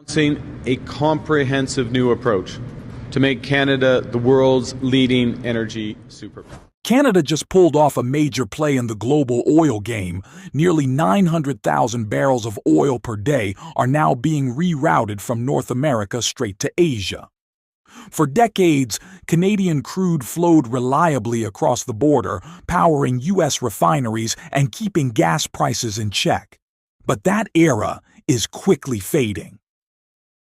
Announcing a comprehensive new approach to make Canada the world's leading energy superpower. Canada just pulled off a major play in the global oil game. Nearly 900,000 barrels of oil per day are now being rerouted from North America straight to Asia. For decades, Canadian crude flowed reliably across the border, powering U.S. refineries and keeping gas prices in check. But that era is quickly fading.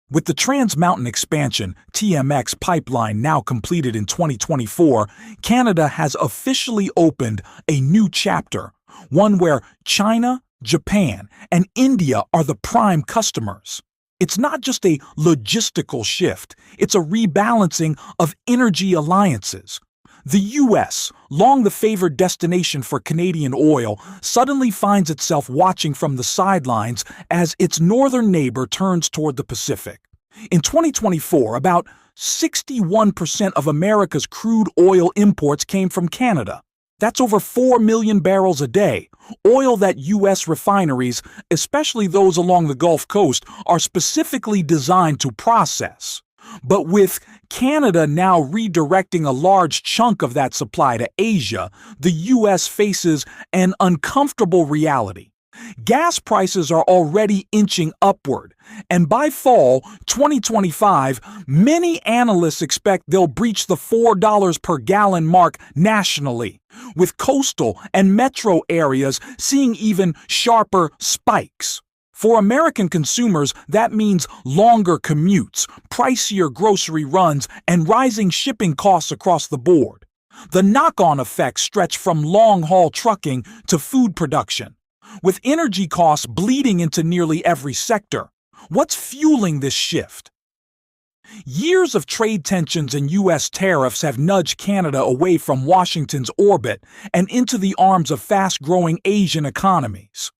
With the Trans Mountain Expansion (TMX) pipeline now completed in 2024, Canada has officially opened a new chapter, one where China, Japan, and India are the prime customers. It's not just a logistical shift, it's a rebalancing of energy alliances. The U.S., long the favored destination for Canadian oil, suddenly finds itself watching from the sidelines as its northern neighbor turns toward the Pacific. In 2024, about 61% of America's crude oil imports came from Canada. That's over 4 million barrels a day, oil that U.S. refineries, especially those along the Gulf Coast, are specifically designed to process. But with Canada now redirecting a large chunk of that supply to Asia, the U.S. faces an uncomfortable reality. Gas prices are already inching upward, and by fall 2025, many analysts expect they'll breach the $4 per gallon mark nationally, with coastal and metro areas seeing even sharper spikes. For American consumers, that means longer commutes, pricier grocery runs, and rising shipping costs across the board. The knock-on effects stretch from long-haul trucking to food production. With energy costs bleeding into nearly every sector, what's fueling this shift? Years of trade tensions and U.S. tariffs have nudged Canada away from Washington's orbit and into the arms of fast-growing Asian economies.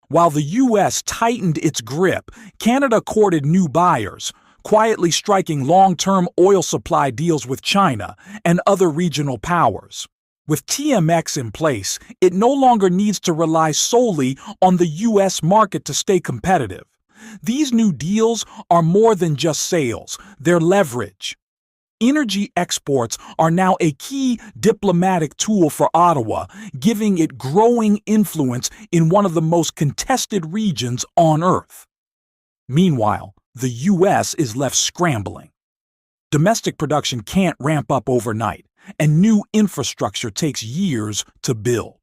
While the U.S. tightened its grip, Canada courted new buyers, quietly striking long-term oil supply deals with China and other regional powers. With TMX in place, it no longer needs to rely solely on the U.S. market to stay competitive. These new deals are more than just sales, they're leverage. Energy exports are now a key diplomatic tool for Ottawa, giving it growing influence in one of the most contested regions on Earth. Meanwhile, the U.S. is left scrambling. Domestic production can't ramp up overnight, and new infrastructure takes years to build.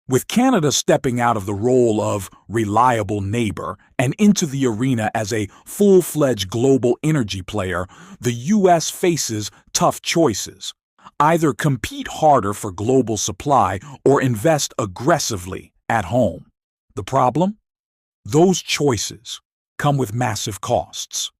With Canada stepping out of the role of reliable neighbor and into the arena as a full-fledged global energy player, the U.S. faces tough choices. Either compete harder for global supply or invest aggressively at home. The problem? Those choices come with massive costs.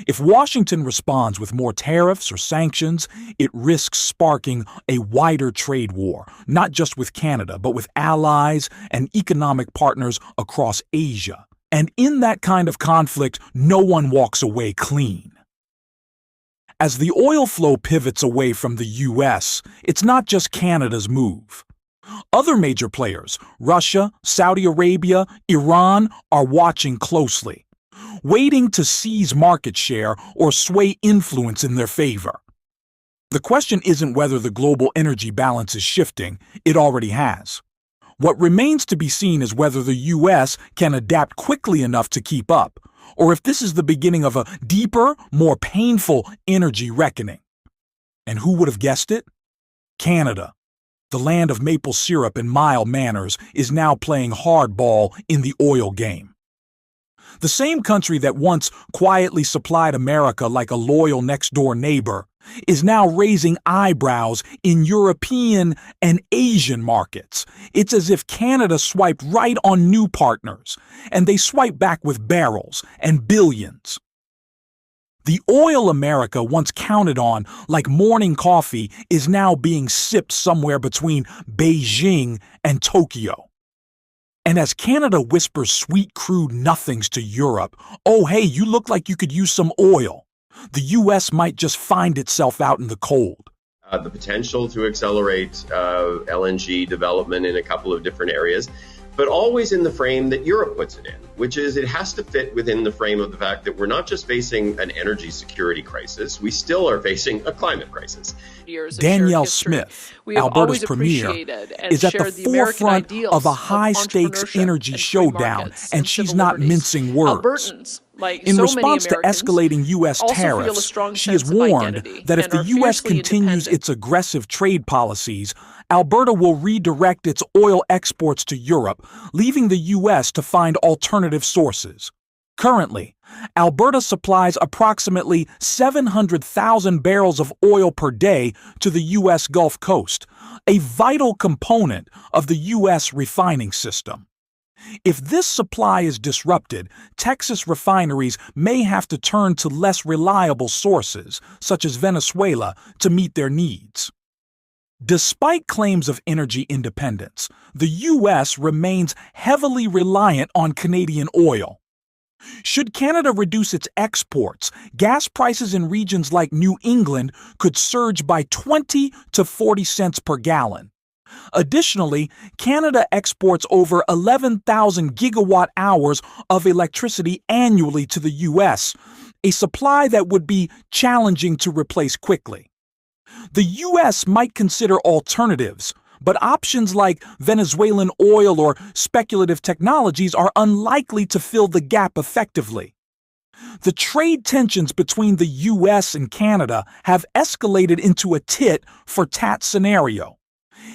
If Washington responds with more tariffs or sanctions, it risks sparking a wider trade war, not just with Canada, but with allies and economic partners across Asia. And in that kind of conflict, no one walks away clean. As the oil flow pivots away from the U.S., it's not just Canada's move. Other major players, Russia, Saudi Arabia, Iran, are watching closely, waiting to seize market share or sway influence in their favor. The question isn't whether the global energy balance is shifting, it already has. What remains to be seen is whether the U.S. can adapt quickly enough to keep up, or if this is the beginning of a deeper, more painful energy reckoning. And who would have guessed it? Canada, the land of maple syrup and mild manners, is now playing hardball in the oil game. The same country that once quietly supplied America like a loyal next-door neighbor is now raising eyebrows in European and Asian markets. It's as if Canada swiped right on new partners, and they swipe back with barrels and billions. The oil America once counted on like morning coffee is now being sipped somewhere between Beijing and Tokyo. And as Canada whispers sweet crude nothings to Europe, oh hey, you look like you could use some oil, the U.S. might just find itself out in the cold. The potential to accelerate LNG development in a couple of different areas, but always in the frame that Europe puts it in. which is it has to fit within the frame of the fact that we're not just facing an energy security crisis, we still are facing a climate crisis. Danielle Smith, Alberta's premier, is at the forefront of a high-stakes energy showdown, and she's not mincing words. In response to escalating U.S. tariffs, she has warned that if the U.S. continues its aggressive trade policies, Alberta will redirect its oil exports to Europe, leaving the U.S. to find alternative sources. Currently, Alberta supplies approximately 700,000 barrels of oil per day to the U.S. Gulf Coast, a vital component of the U.S. refining system. If this supply is disrupted, Texas refineries may have to turn to less reliable sources, such as Venezuela, to meet their needs. Despite claims of energy independence, the U.S. remains heavily reliant on Canadian oil. Should Canada reduce its exports, gas prices in regions like New England could surge by 20 to 40 cents per gallon. Additionally, Canada exports over 11,000 gigawatt-hours of electricity annually to the U.S., a supply that would be challenging to replace quickly. The U.S. might consider alternatives, but options like Venezuelan oil or speculative technologies are unlikely to fill the gap effectively. The trade tensions between the U.S. and Canada have escalated into a tit-for-tat scenario.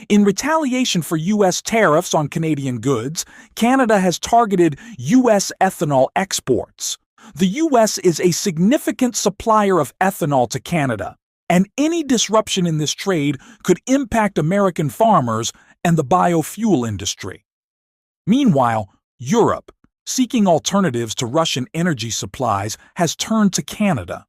In retaliation for U.S. tariffs on Canadian goods, Canada has targeted U.S. ethanol exports. The U.S. is a significant supplier of ethanol to Canada, and any disruption in this trade could impact American farmers and the biofuel industry. Meanwhile, Europe, seeking alternatives to Russian energy supplies, has turned to Canada.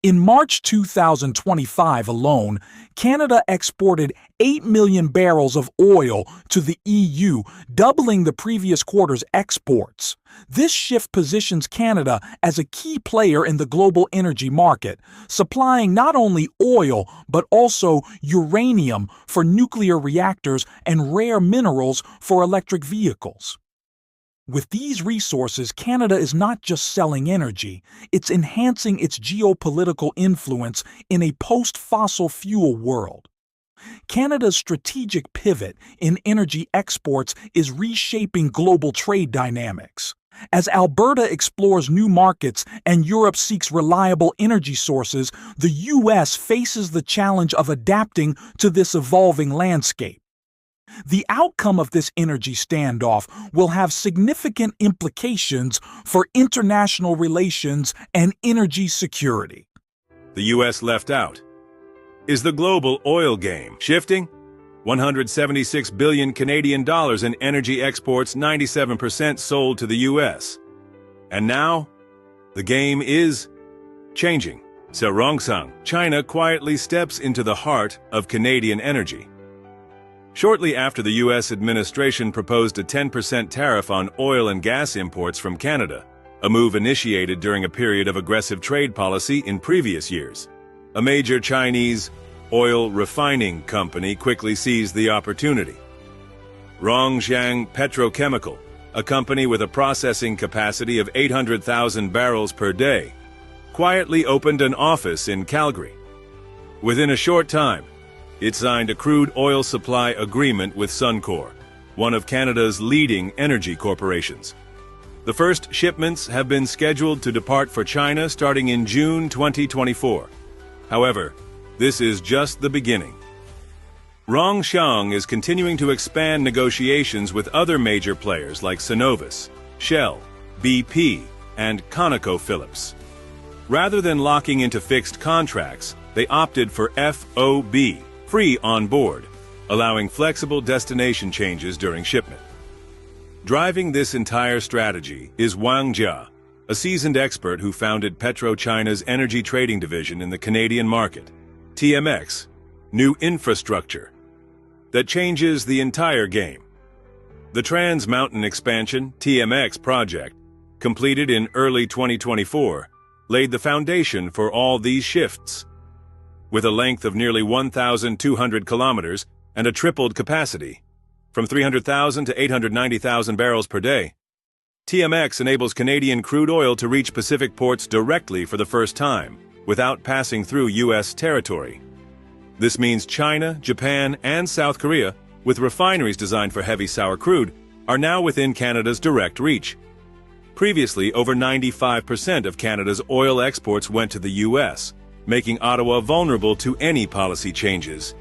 In March 2025 alone, Canada exported 8 million barrels of oil to the EU, doubling the previous quarter's exports. This shift positions Canada as a key player in the global energy market, supplying not only oil but also uranium for nuclear reactors and rare minerals for electric vehicles. With these resources, Canada is not just selling energy, it's enhancing its geopolitical influence in a post-fossil fuel world. Canada's strategic pivot in energy exports is reshaping global trade dynamics. As Alberta explores new markets and Europe seeks reliable energy sources, the U.S. faces the challenge of adapting to this evolving landscape. The outcome of this energy standoff will have significant implications for international relations and energy security. The U.S. left out. Is the global oil game shifting? 176 billion Canadian dollars in energy exports, 97% sold to the U.S. And now, the game is changing. Serongsang, China quietly steps into the heart of Canadian energy. Shortly after the U.S. administration proposed a 10% tariff on oil and gas imports from Canada, a move initiated during a period of aggressive trade policy in previous years, a major Chinese oil refining company quickly seized the opportunity. Rongjiang Petrochemical, a company with a processing capacity of 800,000 barrels per day, quietly opened an office in Calgary. Within a short time, it signed a crude oil supply agreement with Suncor, one of Canada's leading energy corporations. The first shipments have been scheduled to depart for China starting in June 2024. However, this is just the beginning. Rongjiang is continuing to expand negotiations with other major players like Cenovus, Shell, BP, and ConocoPhillips. Rather than locking into fixed contracts, they opted for FOB, free on board, allowing flexible destination changes during shipment. Driving this entire strategy is Wang Jia, a seasoned expert who founded PetroChina's energy trading division in the Canadian market, TMX, New Infrastructure, that changes the entire game. The Trans Mountain Expansion, TMX project, completed in early 2024, laid the foundation for all these shifts. With a length of nearly 1,200 kilometers and a tripled capacity, from 300,000 to 890,000 barrels per day, TMX enables Canadian crude oil to reach Pacific ports directly for the first time, without passing through U.S. territory. This means China, Japan, and South Korea, with refineries designed for heavy sour crude, are now within Canada's direct reach. Previously, over 95% of Canada's oil exports went to the U.S., making Ottawa vulnerable to any policy changes.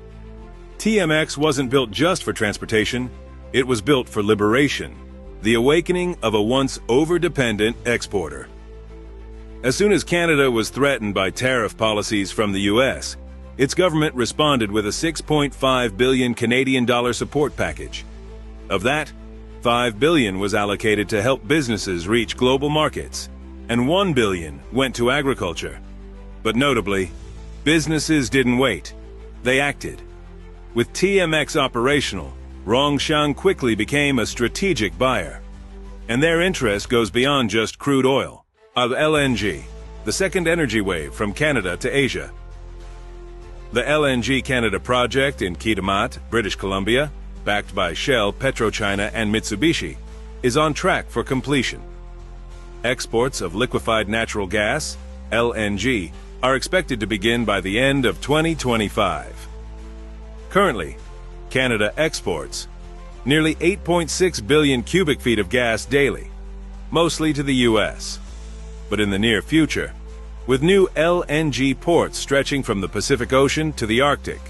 TMX wasn't built just for transportation, it was built for liberation, the awakening of a once over-dependent exporter. As soon as Canada was threatened by tariff policies from the U.S., its government responded with a 6.5 billion Canadian dollar support package. Of that, 5 billion was allocated to help businesses reach global markets, and 1 billion went to agriculture. But notably, businesses didn't wait. They acted. With TMX operational, Rongsheng quickly became a strategic buyer. And their interest goes beyond just crude oil, of LNG, the second energy wave from Canada to Asia. The LNG Canada project in Kitimat, British Columbia, backed by Shell, PetroChina, and Mitsubishi, is on track for completion. Exports of liquefied natural gas, LNG, are expected to begin by the end of 2025. Currently, Canada exports nearly 8.6 billion cubic feet of gas daily, mostly to the U.S. But in the near future, with new LNG ports stretching from the Pacific Ocean to the Arctic,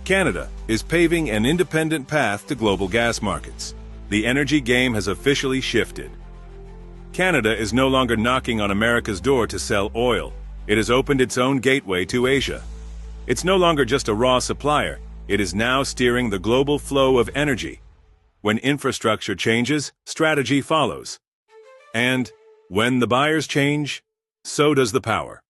Canada is paving an independent path to global gas markets. The energy game has officially shifted. Canada is no longer knocking on America's door to sell oil. It has opened its own gateway to Asia. It's no longer just a raw supplier. It is now steering the global flow of energy. When infrastructure changes, strategy follows. And when the buyers change, so does the power.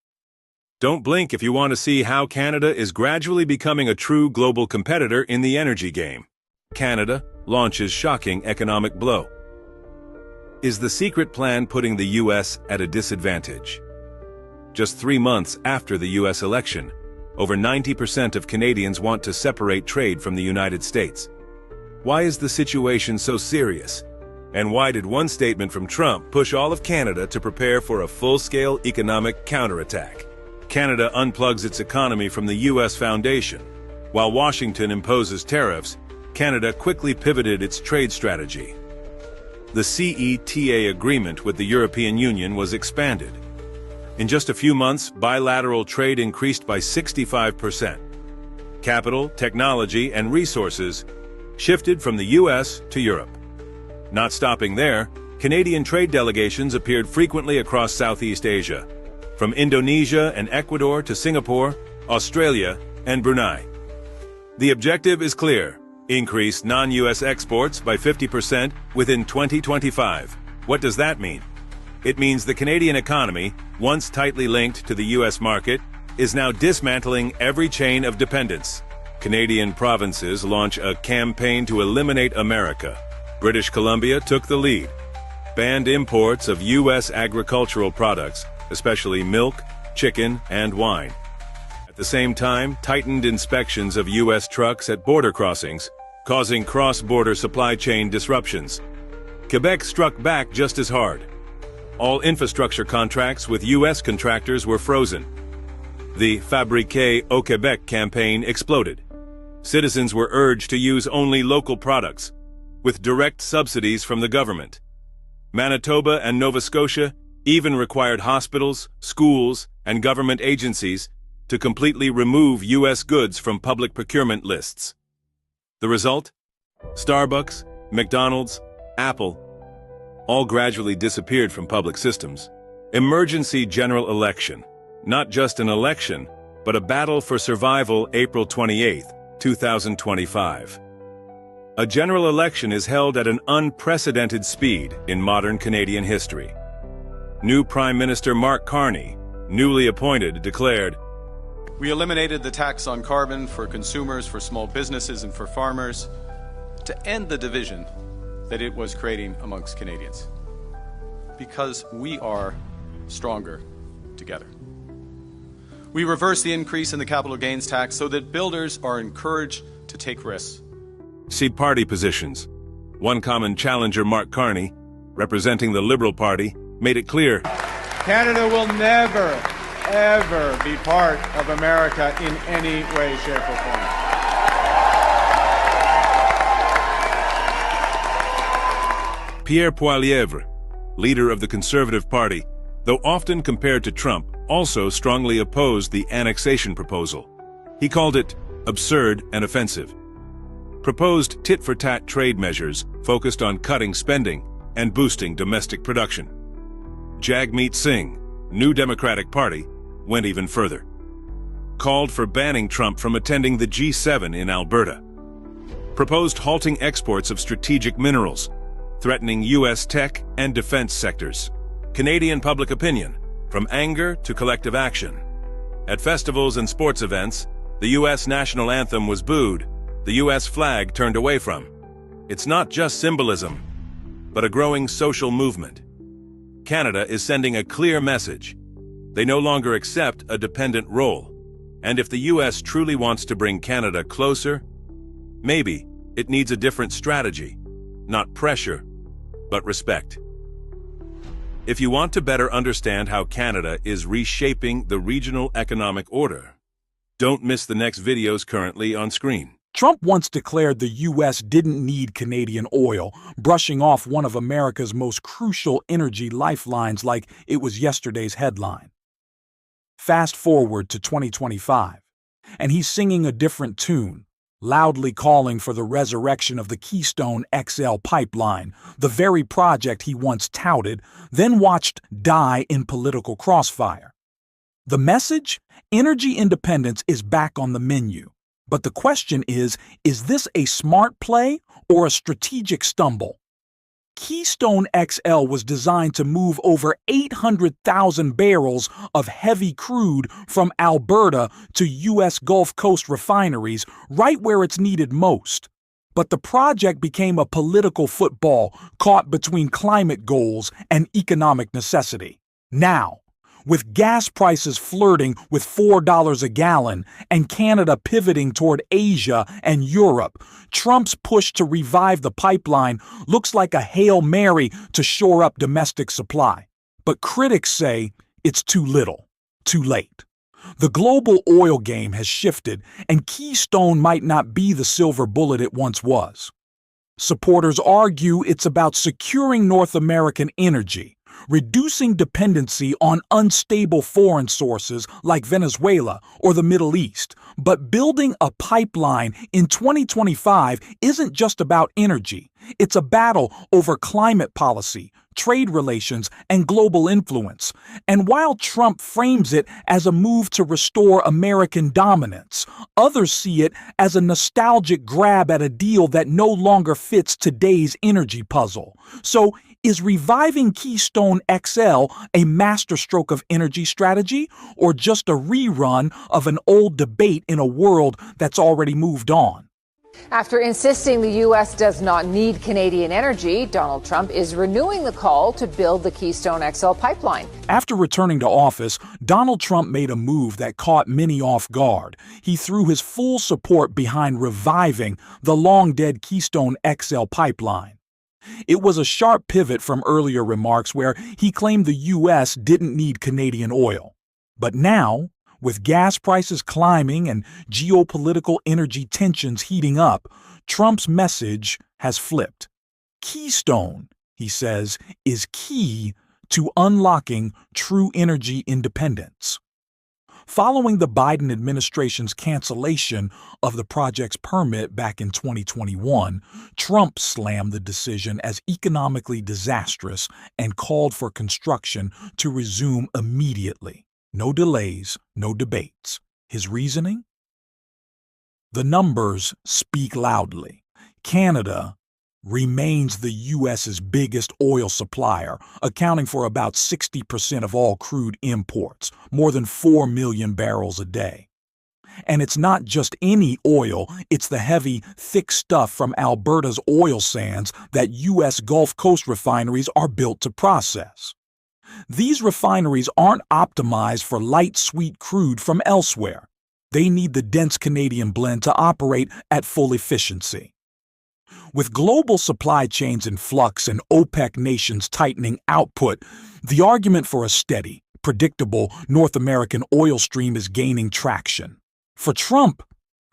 Don't blink if you want to see how Canada is gradually becoming a true global competitor in the energy game. Canada launches shocking economic blow. Is the secret plan putting the U.S. at a disadvantage? Just 3 months after the U.S. election, over 90% of Canadians want to separate trade from the United States. Why is the situation so serious? And why did one statement from Trump push all of Canada to prepare for a full-scale economic counterattack? Canada unplugs its economy from the U.S. foundation. While Washington imposes tariffs, Canada quickly pivoted its trade strategy. The CETA agreement with the European Union was expanded. In just a few months, bilateral trade increased by 65%. Capital, technology, and resources shifted from the U.S. to Europe. Not stopping there, Canadian trade delegations appeared frequently across Southeast Asia, from Indonesia and Ecuador to Singapore, Australia, and Brunei. The objective is clear: increase non-U.S. exports by 50% within 2025. What does that mean? It means the Canadian economy, once tightly linked to the U.S. market, is now dismantling every chain of dependence. Canadian provinces launch a campaign to eliminate America. British Columbia took the lead, banned imports of U.S. agricultural products, especially milk, chicken, and wine. At the same time, tightened inspections of U.S. trucks at border crossings, causing cross-border supply chain disruptions. Quebec struck back just as hard. All infrastructure contracts with U.S. contractors were frozen. The Fabriquez au Québec campaign exploded. Citizens were urged to use only local products, with direct subsidies from the government. Manitoba and Nova Scotia even required hospitals, schools, and government agencies to completely remove U.S. goods from public procurement lists. The result? Starbucks, McDonald's, Apple, all gradually disappeared from public systems. Emergency general election. Not just an election, but a battle for survival. April 28, 2025. A general election is held at an unprecedented speed in modern Canadian history. New Prime Minister Mark Carney, newly appointed, declared, "We eliminated the tax on carbon for consumers, for small businesses, and for farmers to end the division that it was creating amongst Canadians, because we are stronger together. We reversed the increase in the capital gains tax so that builders are encouraged to take risks." See party positions. One common challenger, Mark Carney, representing the Liberal Party, made it clear Canada will never, ever be part of America in any way, shape, or form. Pierre Poilievre, leader of the Conservative Party, though often compared to Trump, also strongly opposed the annexation proposal. He called it absurd and offensive. Proposed tit-for-tat trade measures focused on cutting spending and boosting domestic production. Jagmeet Singh, New Democratic Party, went even further. Called for banning Trump from attending the G7 in Alberta. Proposed halting exports of strategic minerals, threatening U.S. tech and defense sectors. Canadian public opinion, from anger to collective action. At festivals and sports events, the U.S. national anthem was booed, the U.S. flag turned away from. It's not just symbolism, but a growing social movement. Canada is sending a clear message. They no longer accept a dependent role. And if the U.S. truly wants to bring Canada closer, maybe it needs a different strategy. Not pressure, but respect. If you want to better understand how Canada is reshaping the regional economic order, don't miss the next videos currently on screen. Trump once declared the U.S. didn't need Canadian oil, brushing off one of America's most crucial energy lifelines like it was yesterday's headline. Fast forward to 2025, and he's singing a different tune, loudly calling for the resurrection of the Keystone XL pipeline, the very project he once touted, then watched die in political crossfire. The message? Energy independence is back on the menu. But the question is this a smart play or a strategic stumble? Keystone XL was designed to move over 800,000 barrels of heavy crude from Alberta to U.S. Gulf Coast refineries, right where it's needed most. But the project became a political football caught between climate goals and economic necessity. Now, with gas prices flirting with $4 a gallon and Canada pivoting toward Asia and Europe, Trump's push to revive the pipeline looks like a Hail Mary to shore up domestic supply. But critics say it's too little, too late. The global oil game has shifted, and Keystone might not be the silver bullet it once was. Supporters argue it's about securing North American energy, reducing dependency on unstable foreign sources like Venezuela or the Middle East. But building a pipeline in 2025 isn't just about energy. It's a battle over climate policy, trade relations, and global influence. And while Trump frames it as a move to restore American dominance, others see it as a nostalgic grab at a deal that no longer fits today's energy puzzle. So, is reviving Keystone XL a masterstroke of energy strategy, or just a rerun of an old debate in a world that's already moved on? After insisting the U.S. does not need Canadian energy, Donald Trump is renewing the call to build the Keystone XL pipeline. After returning to office, Donald Trump made a move that caught many off guard. He threw his full support behind reviving the long-dead Keystone XL pipeline. It was a sharp pivot from earlier remarks where he claimed the U.S. didn't need Canadian oil. But now, with gas prices climbing and geopolitical energy tensions heating up, Trump's message has flipped. Keystone, he says, is key to unlocking true energy independence. Following the Biden administration's cancellation of the project's permit back in 2021, Trump slammed the decision as economically disastrous and called for construction to resume immediately. No delays, no debates. His reasoning? The numbers speak loudly. Canada remains the U.S.'s biggest oil supplier, accounting for about 60% of all crude imports, more than 4 million barrels a day. And it's not just any oil, it's the heavy, thick stuff from Alberta's oil sands that U.S. Gulf Coast refineries are built to process. These refineries aren't optimized for light, sweet crude from elsewhere. They need the dense Canadian blend to operate at full efficiency. With global supply chains in flux and OPEC nations tightening output, the argument for a steady, predictable North American oil stream is gaining traction. For Trump,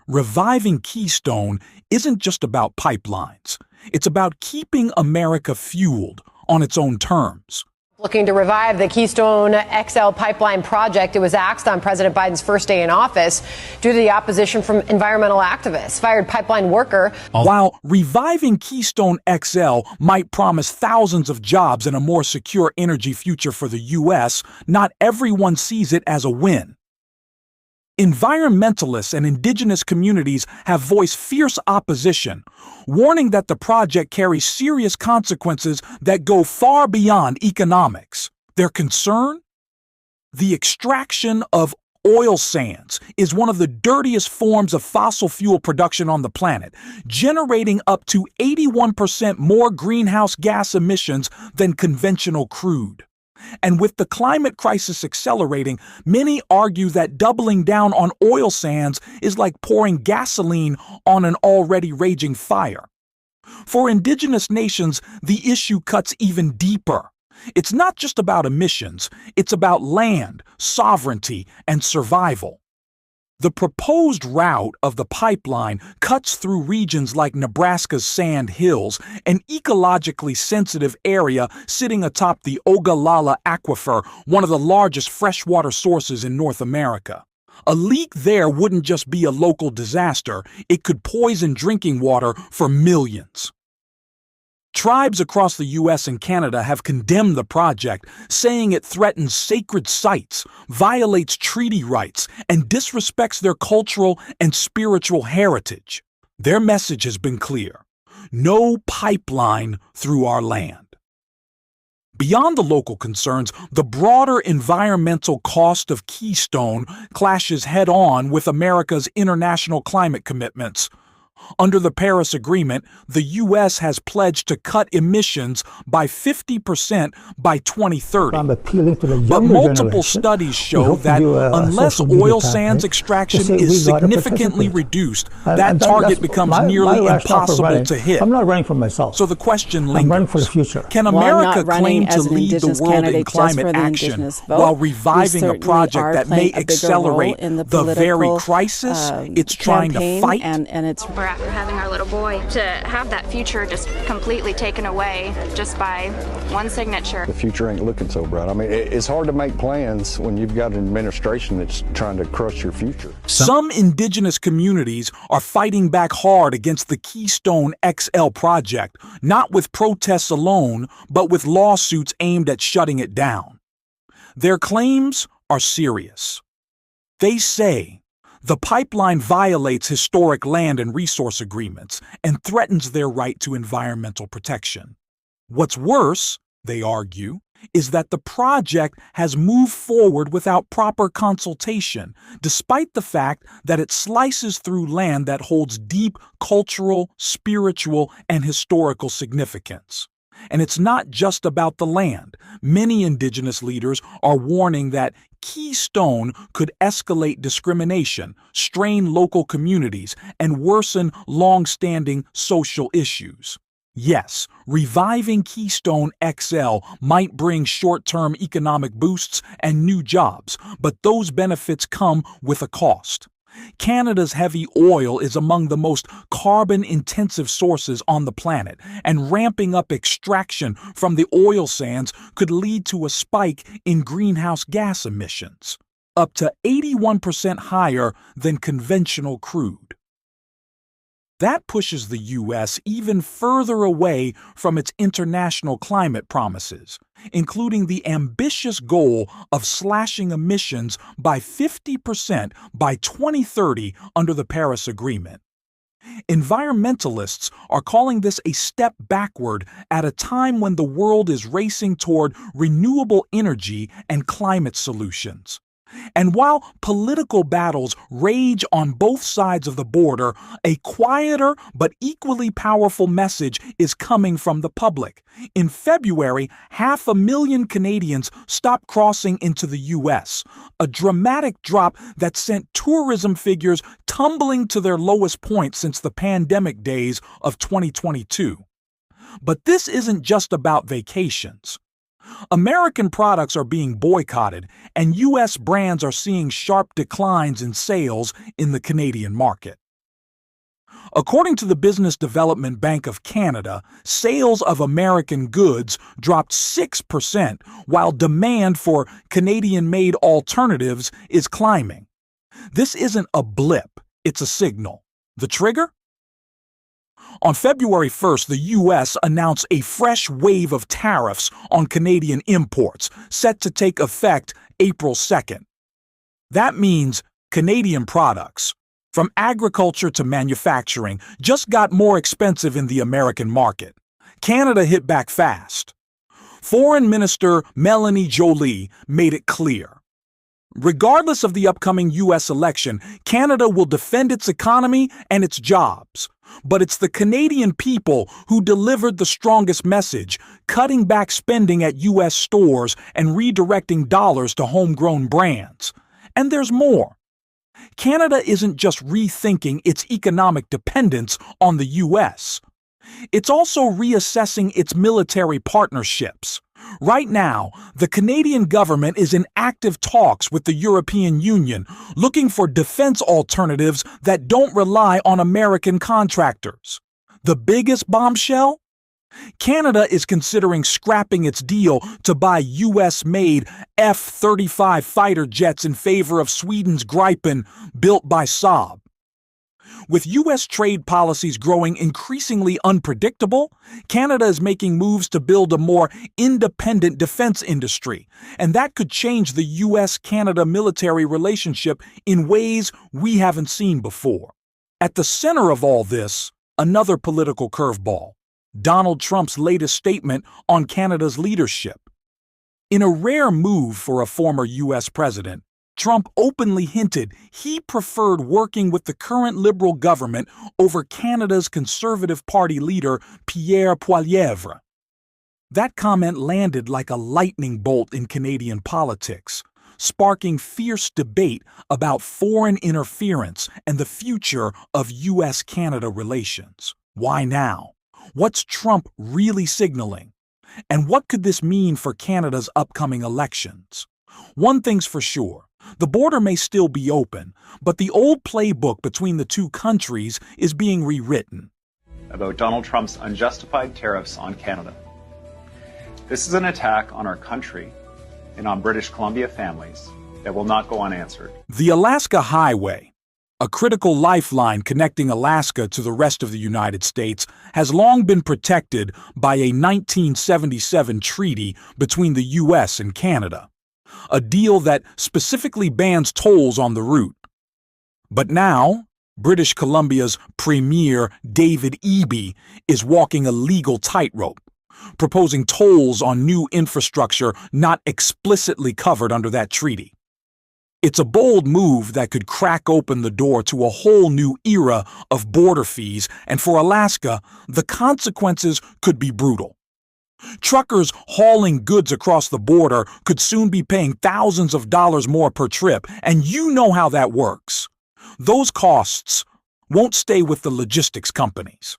reviving Keystone isn't just about pipelines. It's about keeping America fueled on its own terms. Looking to revive the Keystone XL pipeline project, it was axed on President Biden's first day in office due to the opposition from environmental activists. Fired pipeline worker. While reviving Keystone XL might promise thousands of jobs and a more secure energy future for the U.S., not everyone sees it as a win. Environmentalists and indigenous communities have voiced fierce opposition, warning that the project carries serious consequences that go far beyond economics. Their concern? The extraction of oil sands is one of the dirtiest forms of fossil fuel production on the planet, generating up to 81% more greenhouse gas emissions than conventional crude. And with the climate crisis accelerating, many argue that doubling down on oil sands is like pouring gasoline on an already raging fire. For indigenous nations, the issue cuts even deeper. It's not just about emissions, it's about land, sovereignty, and survival. The proposed route of the pipeline cuts through regions like Nebraska's Sand Hills, an ecologically sensitive area sitting atop the Ogallala Aquifer, one of the largest freshwater sources in North America. A leak there wouldn't just be a local disaster, it could poison drinking water for millions. Tribes across the U.S. and Canada have condemned the project, saying it threatens sacred sites, violates treaty rights, and disrespects their cultural and spiritual heritage. Their message has been clear: no pipeline through our land. Beyond the local concerns, the broader environmental cost of Keystone clashes head-on with America's international climate commitments. Under the Paris Agreement, the U.S. has pledged to cut emissions by 50% by 2030. I'm appealing to the younger But multiple generation. studies show that unless oil sands extraction is significantly reduced, that target becomes nearly impossible to hit. I'm not running for myself. So the question lingers. I'm running for the future. Can America claim to lead the world in climate action while reviving a project that may accelerate the very crisis it's trying to fight? And it's after having our little boy, to have that future just completely taken away just by one signature. The future ain't looking so bright. I mean, it's hard to make plans when you've got an administration that's trying to crush your future. Some indigenous communities are fighting back hard against the Keystone XL project, not with protests alone, but with lawsuits aimed at shutting it down. Their claims are serious. They say the pipeline violates historic land and resource agreements and threatens their right to environmental protection. What's worse, they argue, is that the project has moved forward without proper consultation, despite the fact that it slices through land that holds deep cultural, spiritual, and historical significance. And it's not just about the land. Many indigenous leaders are warning that Keystone could escalate discrimination, strain local communities, and worsen long-standing social issues. Yes, reviving Keystone XL might bring short-term economic boosts and new jobs, but those benefits come with a cost. Canada's heavy oil is among the most carbon-intensive sources on the planet, and ramping up extraction from the oil sands could lead to a spike in greenhouse gas emissions, up to 81% higher than conventional crude. That pushes the U.S. even further away from its international climate promises, including the ambitious goal of slashing emissions by 50% by 2030 under the Paris Agreement. Environmentalists are calling this a step backward at a time when the world is racing toward renewable energy and climate solutions. And while political battles rage on both sides of the border, a quieter but equally powerful message is coming from the public. In February, 500,000 Canadians stopped crossing into the U.S., a dramatic drop that sent tourism figures tumbling to their lowest point since the pandemic days of 2022. But this isn't just about vacations. American products are being boycotted, and U.S. brands are seeing sharp declines in sales in the Canadian market. According to the Business Development Bank of Canada, sales of American goods dropped 6%, while demand for Canadian-made alternatives is climbing. This isn't a blip, it's a signal. The trigger? On February 1st, the U.S. announced a fresh wave of tariffs on Canadian imports, set to take effect April 2nd. That means Canadian products, from agriculture to manufacturing, just got more expensive in the American market. Canada hit back fast. Foreign Minister Melanie Joly made it clear. Regardless of the upcoming U.S. election, Canada will defend its economy and its jobs. But it's the Canadian people who delivered the strongest message, cutting back spending at U.S. stores and redirecting dollars to homegrown brands. And there's more. Canada isn't just rethinking its economic dependence on the U.S. It's also reassessing its military partnerships. Right now, the Canadian government is in active talks with the European Union, looking for defense alternatives that don't rely on American contractors. The biggest bombshell? Canada is considering scrapping its deal to buy U.S.-made F-35 fighter jets in favor of Sweden's Gripen, built by Saab. With U.S. trade policies growing increasingly unpredictable, Canada is making moves to build a more independent defense industry, and that could change the U.S.-Canada military relationship in ways we haven't seen before. At the center of all this, another political curveball: Donald Trump's latest statement on Canada's leadership. In a rare move for a former U.S. president, Trump openly hinted he preferred working with the current Liberal government over Canada's Conservative Party leader, Pierre Poilievre. That comment landed like a lightning bolt in Canadian politics, sparking fierce debate about foreign interference and the future of U.S.-Canada relations. Why now? What's Trump really signaling? And what could this mean for Canada's upcoming elections? One thing's for sure. The border may still be open, but the old playbook between the two countries is being rewritten. About Donald Trump's unjustified tariffs on Canada. This is an attack on our country and on British Columbia families that will not go unanswered. The Alaska Highway, a critical lifeline connecting Alaska to the rest of the United States, has long been protected by a 1977 treaty between the U.S. and Canada. A deal that specifically bans tolls on the route. But now, British Columbia's Premier David Eby is walking a legal tightrope, proposing tolls on new infrastructure not explicitly covered under that treaty. It's a bold move that could crack open the door to a whole new era of border fees, and for Alaska, the consequences could be brutal. Truckers hauling goods across the border could soon be paying thousands of dollars more per trip, and you know how that works. Those costs won't stay with the logistics companies.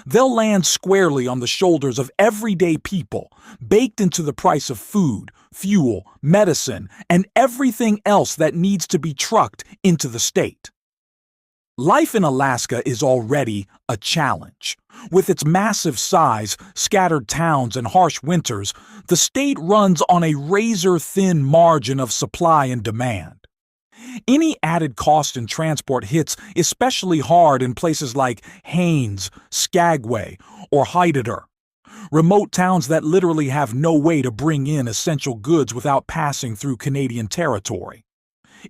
They'll land squarely on the shoulders of everyday people, baked into the price of food, fuel, medicine, and everything else that needs to be trucked into the state. Life in Alaska is already a challenge. With its massive size, scattered towns, and harsh winters, the state runs on a razor-thin margin of supply and demand. Any added cost in transport hits especially hard in places like Haines, Skagway, or Hyderabad, remote towns that literally have no way to bring in essential goods without passing through Canadian territory.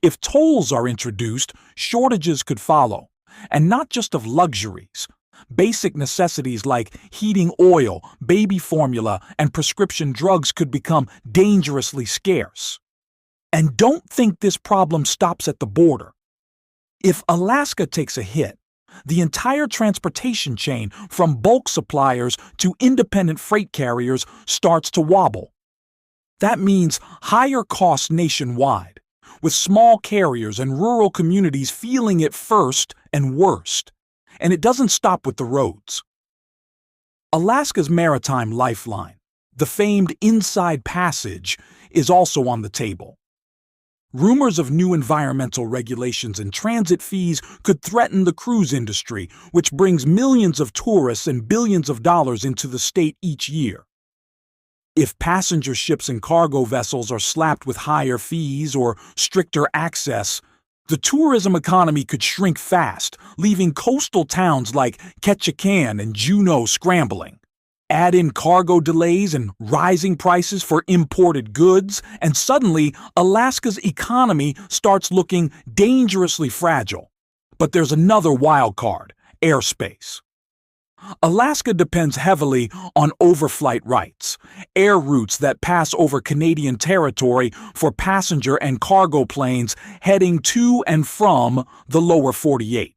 If tolls are introduced, shortages could follow, and not just of luxuries. Basic necessities like heating oil, baby formula, and prescription drugs could become dangerously scarce. And don't think this problem stops at the border. If Alaska takes a hit, the entire transportation chain from bulk suppliers to independent freight carriers starts to wobble. That means higher costs nationwide, with small carriers and rural communities feeling it first and worst. And it doesn't stop with the roads. Alaska's maritime lifeline, the famed Inside Passage, is also on the table. Rumors of new environmental regulations and transit fees could threaten the cruise industry, which brings millions of tourists and billions of dollars into the state each year. If passenger ships and cargo vessels are slapped with higher fees or stricter access, the tourism economy could shrink fast, leaving coastal towns like Ketchikan and Juneau scrambling. Add in cargo delays and rising prices for imported goods, and suddenly Alaska's economy starts looking dangerously fragile. But there's another wild card: airspace. Alaska depends heavily on overflight rights, air routes that pass over Canadian territory for passenger and cargo planes heading to and from the lower 48.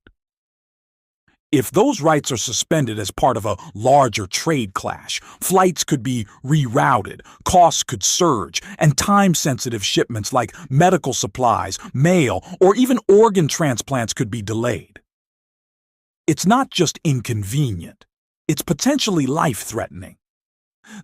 If those rights are suspended as part of a larger trade clash, flights could be rerouted, costs could surge, and time-sensitive shipments like medical supplies, mail, or even organ transplants could be delayed. It's not just inconvenient, it's potentially life-threatening.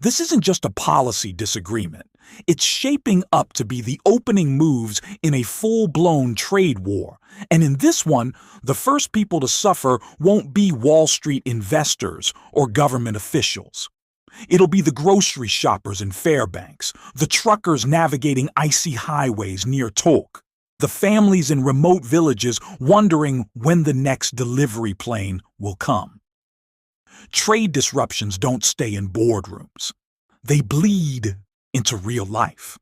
This isn't just a policy disagreement. It's shaping up to be the opening moves in a full-blown trade war. And in this one, the first people to suffer won't be Wall Street investors or government officials. It'll be the grocery shoppers in Fairbanks, the truckers navigating icy highways near Tok, the families in remote villages wondering when the next delivery plane will come. Trade disruptions don't stay in boardrooms. They bleed into real life.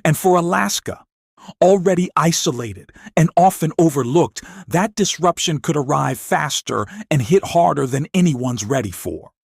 And for Alaska, already isolated and often overlooked, that disruption could arrive faster and hit harder than anyone's ready for.